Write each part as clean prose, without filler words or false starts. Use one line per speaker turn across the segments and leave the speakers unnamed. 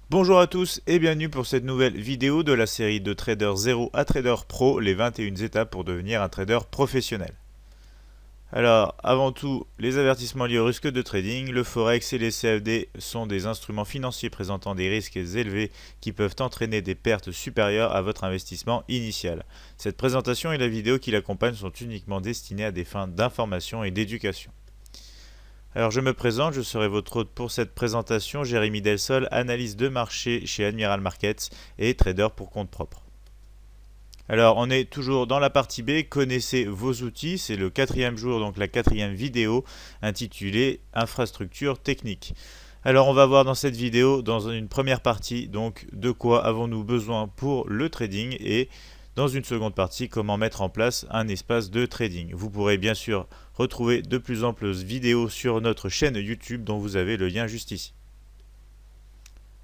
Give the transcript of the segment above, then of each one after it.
Bonjour à tous et bienvenue pour cette nouvelle vidéo de la série de Trader 0 à Trader Pro, les 21 étapes pour devenir un trader professionnel. Alors, avant tout, les avertissements liés au risque de trading, le Forex et les CFD sont des instruments financiers présentant des risques élevés qui peuvent entraîner des pertes supérieures à votre investissement initial. Cette présentation et la vidéo qui l'accompagne sont uniquement destinées à des fins d'information et d'éducation. Alors je me présente, je serai votre hôte pour cette présentation, Jérémy Delsol, analyse de marché chez Admiral Markets et trader pour compte propre. Alors on est toujours dans la partie B, connaissez vos outils, c'est le quatrième jour, donc la quatrième vidéo intitulée Infrastructure technique. Alors on va voir dans cette vidéo, dans une première partie, donc de quoi avons-nous besoin pour le trading et dans une seconde partie, comment mettre en place un espace de trading. Vous pourrez bien sûr retrouver de plus amples vidéos sur notre chaîne YouTube dont vous avez le lien juste ici.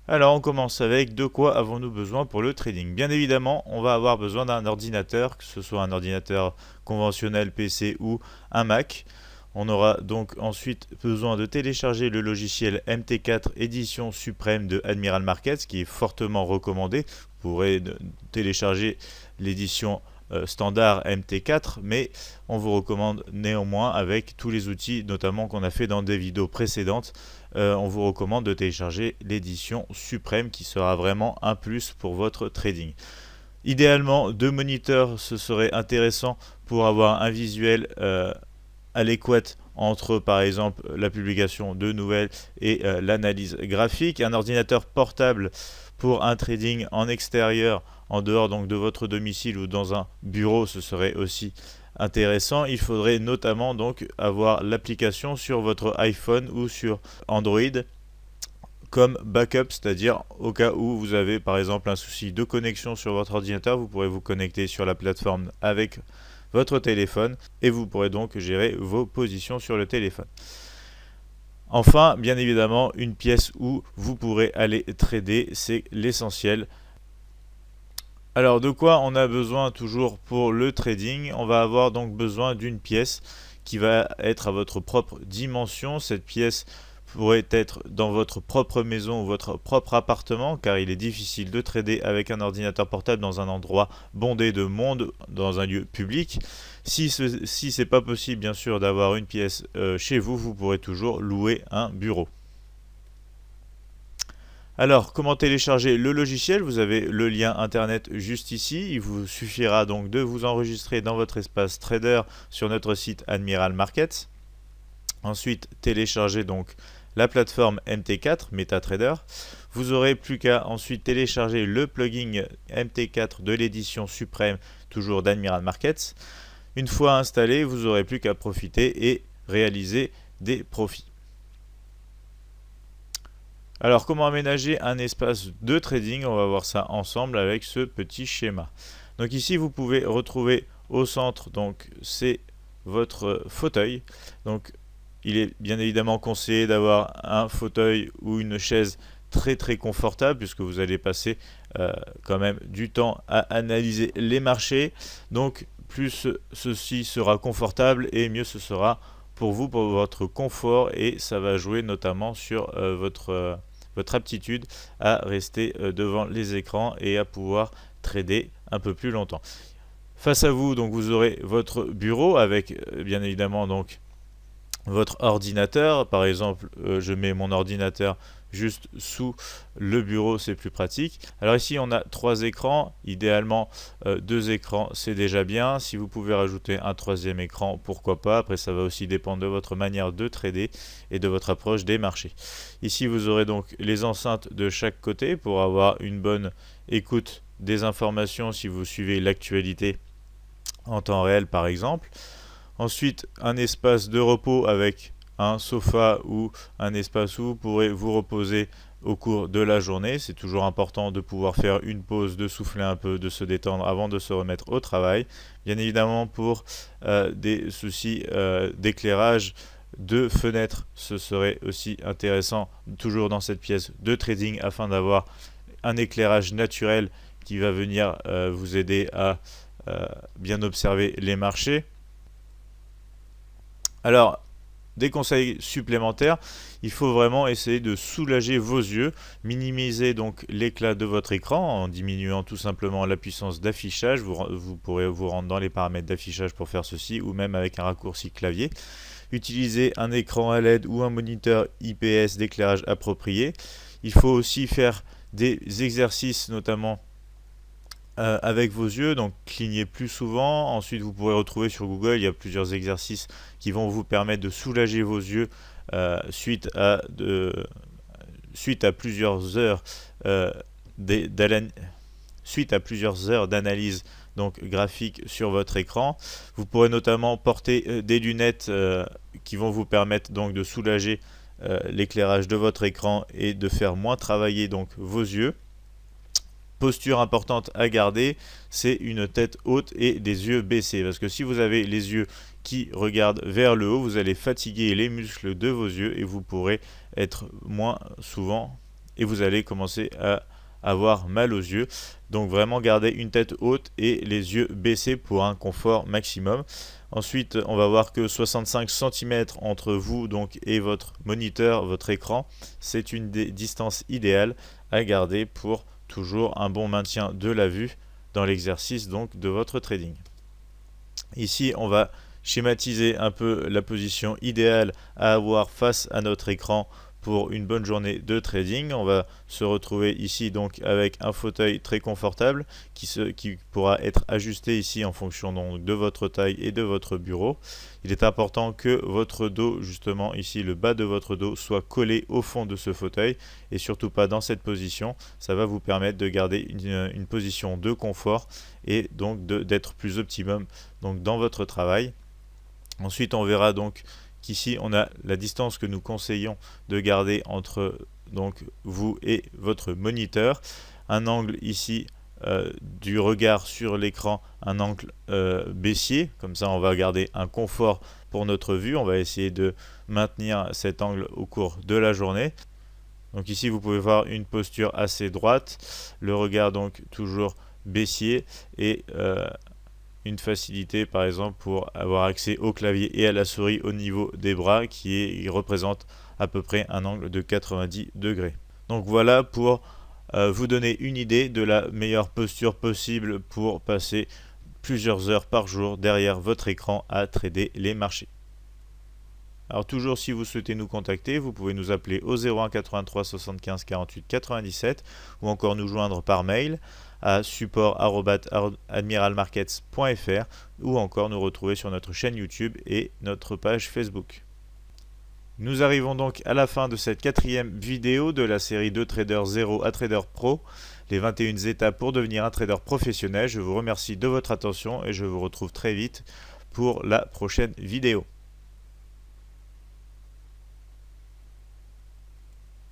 Alors on commence avec de quoi avons-nous besoin pour le trading. Bien évidemment, on va avoir besoin d'un ordinateur, que ce soit un ordinateur conventionnel PC ou un Mac. On aura donc ensuite besoin de télécharger le logiciel MT4 édition suprême de Admiral Markets qui est fortement recommandé. Vous pourrez télécharger l'édition standard MT4, mais on vous recommande néanmoins avec tous les outils notamment qu'on a fait dans des vidéos précédentes, on vous recommande de télécharger l'édition suprême qui sera vraiment un plus pour votre trading. Idéalement, 2 moniteurs, ce serait intéressant pour avoir un visuel adéquate entre par exemple la publication de nouvelles et l'analyse graphique. Un ordinateur portable pour un trading en extérieur, en dehors donc de votre domicile ou dans un bureau, ce serait aussi intéressant. Il faudrait notamment donc avoir l'application sur votre iPhone ou sur Android comme backup, c'est-à-dire au cas où vous avez par exemple un souci de connexion sur votre ordinateur, vous pourrez vous connecter sur la plateforme avec votre téléphone et vous pourrez donc gérer vos positions sur le téléphone. Enfin, bien évidemment, une pièce où vous pourrez aller trader, c'est l'essentiel. Alors, de quoi on a besoin toujours pour le trading? On va avoir donc besoin d'une pièce qui va être à votre propre dimension. Cette pièce pourrait être dans votre propre maison ou votre propre appartement, car il est difficile de trader avec un ordinateur portable dans un endroit bondé de monde, dans un lieu public. Si c'est pas possible, bien sûr, d'avoir une pièce chez vous, vous pourrez toujours louer un bureau. Alors, comment télécharger le logiciel? Vous avez le lien internet juste ici. Il vous suffira donc de vous enregistrer dans votre espace trader sur notre site Admiral Markets. Ensuite, télécharger donc la plateforme MT4 MetaTrader. Vous aurez plus qu'à ensuite télécharger le plugin MT4 de l'édition suprême, toujours d'Admiral Markets. Une fois installé, vous n'aurez plus qu'à profiter et réaliser des profits. Alors, comment aménager un espace de trading? On va voir ça ensemble avec ce petit schéma. Donc ici, vous pouvez retrouver au centre, donc c'est votre fauteuil. Donc il est bien évidemment conseillé d'avoir un fauteuil ou une chaise très confortable puisque vous allez passer quand même du temps à analyser les marchés. Donc plus ceci sera confortable et mieux ce sera pour vous, pour votre confort, et ça va jouer notamment sur votre aptitude à rester devant les écrans et à pouvoir trader un peu plus longtemps. Face à vous, donc vous aurez votre bureau avec bien évidemment donc votre ordinateur. Par exemple, je mets mon ordinateur juste sous le bureau, c'est plus pratique. Alors ici, on a 3 écrans. Idéalement, 2 écrans, c'est déjà bien. Si vous pouvez rajouter un 3e écran, pourquoi pas. Après, ça va aussi dépendre de votre manière de trader et de votre approche des marchés. Ici, vous aurez donc les enceintes de chaque côté pour avoir une bonne écoute des informations si vous suivez l'actualité en temps réel, par exemple. Ensuite, un espace de repos avec un sofa ou un espace où vous pourrez vous reposer au cours de la journée. C'est toujours important de pouvoir faire une pause, de souffler un peu, de se détendre avant de se remettre au travail. Bien évidemment, pour des soucis d'éclairage, de fenêtres, ce serait aussi intéressant, toujours dans cette pièce de trading, afin d'avoir un éclairage naturel qui va venir vous aider à bien observer les marchés. Alors, des conseils supplémentaires, il faut vraiment essayer de soulager vos yeux, minimiser donc l'éclat de votre écran en diminuant tout simplement la puissance d'affichage. Vous pourrez vous rendre dans les paramètres d'affichage pour faire ceci ou même avec un raccourci clavier. Utilisez un écran à LED ou un moniteur IPS d'éclairage approprié. Il faut aussi faire des exercices notamment avec vos yeux, donc clignez plus souvent. Ensuite vous pourrez retrouver sur Google, il y a plusieurs exercices qui vont vous permettre de soulager vos yeux suite à plusieurs heures d'analyse donc graphique sur votre écran. Vous pourrez notamment porter des lunettes qui vont vous permettre donc de soulager l'éclairage de votre écran et de faire moins travailler donc vos yeux. Posture importante à garder, c'est une tête haute et des yeux baissés, parce que si vous avez les yeux qui regardent vers le haut, vous allez fatiguer les muscles de vos yeux et vous pourrez être moins souvent et vous allez commencer à avoir mal aux yeux. Donc vraiment garder une tête haute et les yeux baissés pour un confort maximum. Ensuite, on va voir que 65 cm entre vous donc et votre moniteur, votre écran, c'est une distance idéale à garder pour toujours un bon maintien de la vue dans l'exercice donc de votre trading. Ici, on va schématiser un peu la position idéale à avoir face à notre écran pour une bonne journée de trading. On va se retrouver ici donc avec un fauteuil très confortable qui pourra être ajusté ici en fonction donc de votre taille et de votre bureau. Il est important que votre dos, justement ici le bas de votre dos, soit collé au fond de ce fauteuil et surtout pas dans cette position. Ça va vous permettre de garder une position de confort et donc d'être plus optimum donc dans votre travail. Ensuite, on verra donc qu'ici on a la distance que nous conseillons de garder entre donc vous et votre moniteur, un angle ici du regard sur l'écran, un angle baissier, comme ça on va garder un confort pour notre vue. On va essayer de maintenir cet angle au cours de la journée. Donc ici vous pouvez voir une posture assez droite, le regard donc toujours baissier et une facilité par exemple pour avoir accès au clavier et à la souris au niveau des bras qui représente à peu près un angle de 90 degrés. Donc voilà pour vous donner une idée de la meilleure posture possible pour passer plusieurs heures par jour derrière votre écran à trader les marchés. Alors toujours si vous souhaitez nous contacter, vous pouvez nous appeler au 01 83 75 48 97 ou encore nous joindre par mail à support@admiralmarkets.fr ou encore nous retrouver sur notre chaîne YouTube et notre page Facebook. Nous arrivons donc à la fin de cette 4e vidéo de la série de Trader 0 à Trader Pro, les 21 étapes pour devenir un trader professionnel. Je vous remercie de votre attention et je vous retrouve très vite pour la prochaine vidéo.